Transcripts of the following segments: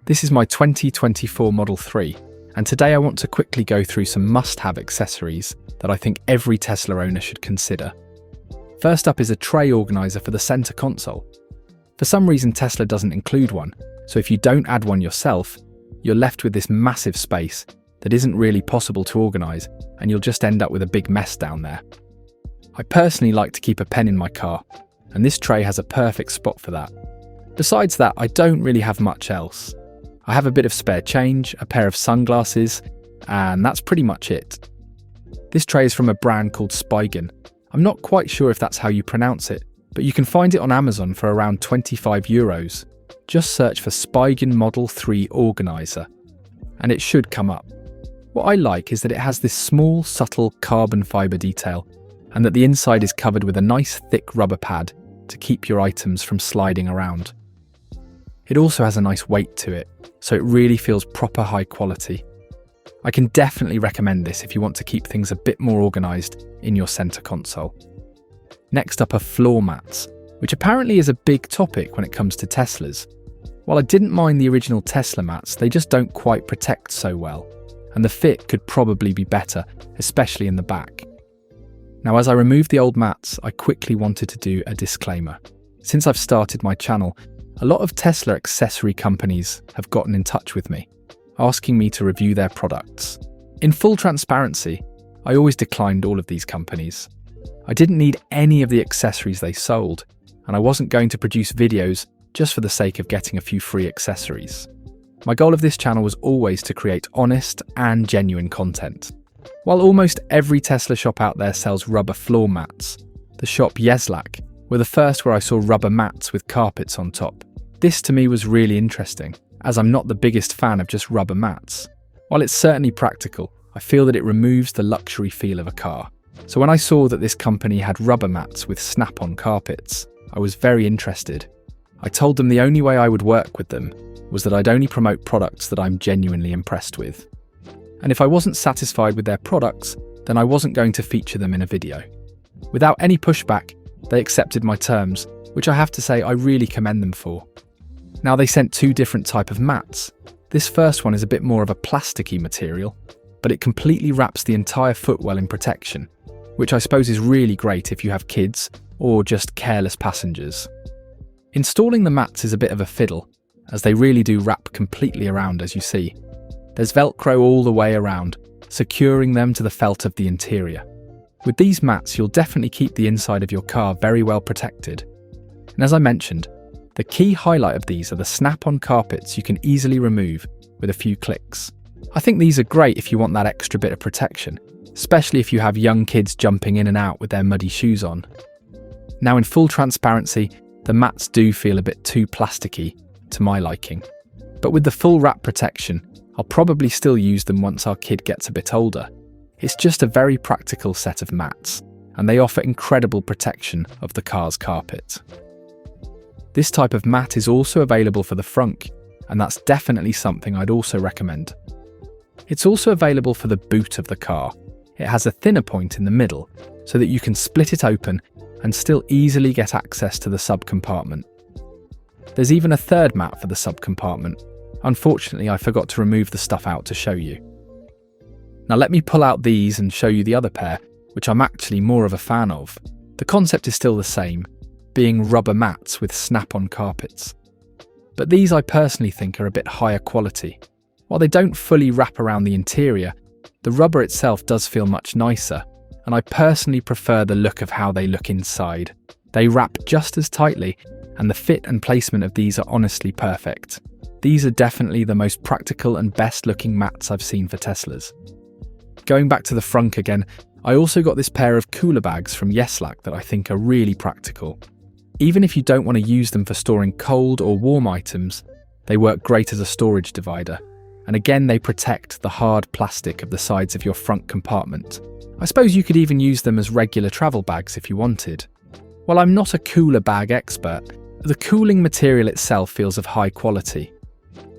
This is my 2024 Model 3, and today I want to quickly go through some must-have accessories that I think every Tesla owner should consider. First up is a tray organizer for the center console. For some reason Tesla doesn't include one, so if you don't add one yourself, you're left with this massive space that isn't really possible to organize, and you'll just end up with a big mess down there. I personally like to keep a pen in my car, and this tray has a perfect spot for that. Besides that, I don't really have much else. I have a bit of spare change, a pair of sunglasses, and that's pretty much it. This tray is from a brand called Spigen. I'm not quite sure if that's how you pronounce it, but you can find it on Amazon for around €25. Just search for Spigen Model 3 Organizer, and it should come up. What I like is that it has this small, subtle carbon fibre detail, and that the inside is covered with a nice thick rubber pad to keep your items from sliding around. It also has a nice weight to it, so it really feels proper high quality. I can definitely recommend this if you want to keep things a bit more organised in your centre console. Next up are floor mats, which apparently is a big topic when it comes to Teslas. While I didn't mind the original Tesla mats, they just don't quite protect so well, and the fit could probably be better, especially in the back. Now, as I removed the old mats, I quickly wanted to do a disclaimer. Since I've started my channel, a lot of Tesla accessory companies have gotten in touch with me, asking me to review their products. In full transparency, I always declined all of these companies. I didn't need any of the accessories they sold, and I wasn't going to produce videos just for the sake of getting a few free accessories. My goal of this channel was always to create honest and genuine content. While almost every Tesla shop out there sells rubber floor mats, the shop Yeslak were the first where I saw rubber mats with carpets on top. This to me was really interesting, as I'm not the biggest fan of just rubber mats. While it's certainly practical, I feel that it removes the luxury feel of a car. So when I saw that this company had rubber mats with snap-on carpets, I was very interested. I told them the only way I would work with them was that I'd only promote products that I'm genuinely impressed with. And if I wasn't satisfied with their products, then I wasn't going to feature them in a video. Without any pushback, they accepted my terms, which I have to say I really commend them for. Now, they sent two different types of mats. This first one is a bit more of a plasticky material, but it completely wraps the entire footwell in protection, which I suppose is really great if you have kids or just careless passengers. Installing the mats is a bit of a fiddle, as they really do wrap completely around, as you see. There's Velcro all the way around, securing them to the felt of the interior. With these mats, you'll definitely keep the inside of your car very well protected. And as I mentioned, the key highlight of these are the snap-on carpets you can easily remove with a few clicks. I think these are great if you want that extra bit of protection, especially if you have young kids jumping in and out with their muddy shoes on. Now, in full transparency, the mats do feel a bit too plasticky to my liking. But with the full wrap protection, I'll probably still use them once our kid gets a bit older. It's just a very practical set of mats, and they offer incredible protection of the car's carpet. This type of mat is also available for the Frunk, and that's definitely something I'd also recommend. It's also available for the boot of the car. It has a thinner point in the middle, so that you can split it open and still easily get access to the subcompartment. There's even a third mat for the subcompartment. Unfortunately, I forgot to remove the stuff out to show you. Now let me pull out these and show you the other pair, which I'm actually more of a fan of. The concept is still the same, being rubber mats with snap-on carpets. But these I personally think are a bit higher quality. While they don't fully wrap around the interior, the rubber itself does feel much nicer, and I personally prefer the look of how they look inside. They wrap just as tightly, and the fit and placement of these are honestly perfect. These are definitely the most practical and best looking mats I've seen for Teslas. Going back to the Frunk again, I also got this pair of cooler bags from Yeslak that I think are really practical. Even if you don't want to use them for storing cold or warm items, they work great as a storage divider. And again, they protect the hard plastic of the sides of your front compartment. I suppose you could even use them as regular travel bags if you wanted. While I'm not a cooler bag expert, the cooling material itself feels of high quality.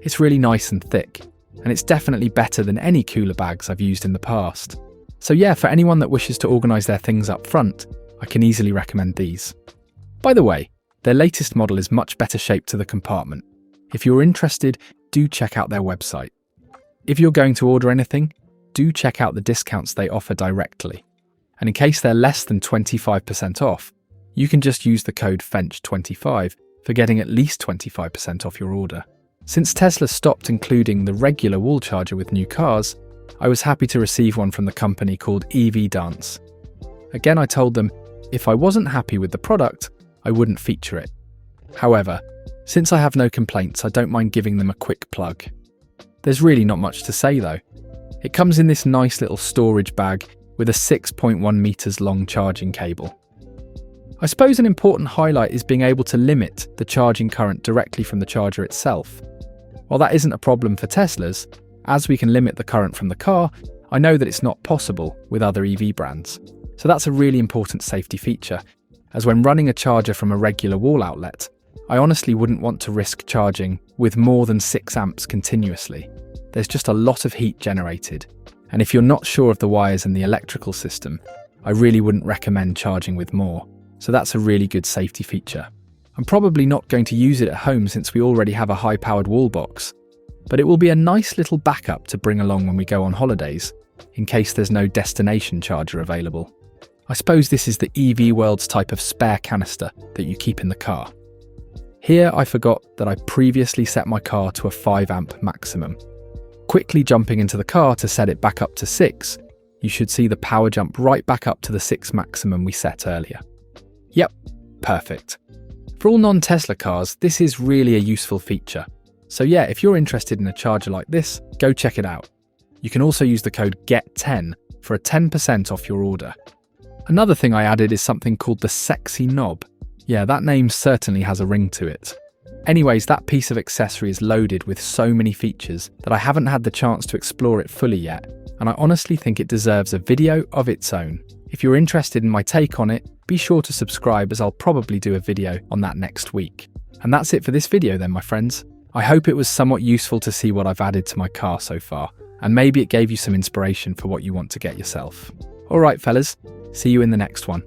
It's really nice and thick, and it's definitely better than any cooler bags I've used in the past. So yeah, for anyone that wishes to organise their things up front, I can easily recommend these. By the way, their latest model is much better shaped to the compartment. If you're interested, do check out their website. If you're going to order anything, do check out the discounts they offer directly. And in case they're less than 25% off, you can just use the code FENCH25 for getting at least 25% off your order. Since Tesla stopped including the regular wall charger with new cars, I was happy to receive one from the company called EV Dance. Again, I told them if I wasn't happy with the product, I wouldn't feature it. However, since I have no complaints, I don't mind giving them a quick plug. There's really not much to say though. It comes in this nice little storage bag with a 6.1 meters long charging cable. I suppose an important highlight is being able to limit the charging current directly from the charger itself. While that isn't a problem for Teslas, as we can limit the current from the car, I know that it's not possible with other EV brands. So that's a really important safety feature, as when running a charger from a regular wall outlet, I honestly wouldn't want to risk charging with more than 6 amps continuously. There's just a lot of heat generated, and if you're not sure of the wires and the electrical system, I really wouldn't recommend charging with more. So that's a really good safety feature. I'm probably not going to use it at home since we already have a high-powered wall box, but it will be a nice little backup to bring along when we go on holidays, in case there's no destination charger available. I suppose this is the EV world's type of spare canister that you keep in the car. Here I forgot that I previously set my car to a 5 amp maximum. Quickly jumping into the car to set it back up to 6, you should see the power jump right back up to the 6 maximum we set earlier. Yep, perfect. For all non-Tesla cars, this is really a useful feature. So yeah, if you're interested in a charger like this, go check it out. You can also use the code GET10 for a 10% off your order. Another thing I added is something called the sexy knob. Yeah, that name certainly has a ring to it. Anyways, that piece of accessory is loaded with so many features that I haven't had the chance to explore it fully yet, and I honestly think it deserves a video of its own. If you're interested in my take on it, be sure to subscribe as I'll probably do a video on that next week. And that's it for this video then, my friends. I hope it was somewhat useful to see what I've added to my car so far, and maybe it gave you some inspiration for what you want to get yourself. Alright fellas, see you in the next one.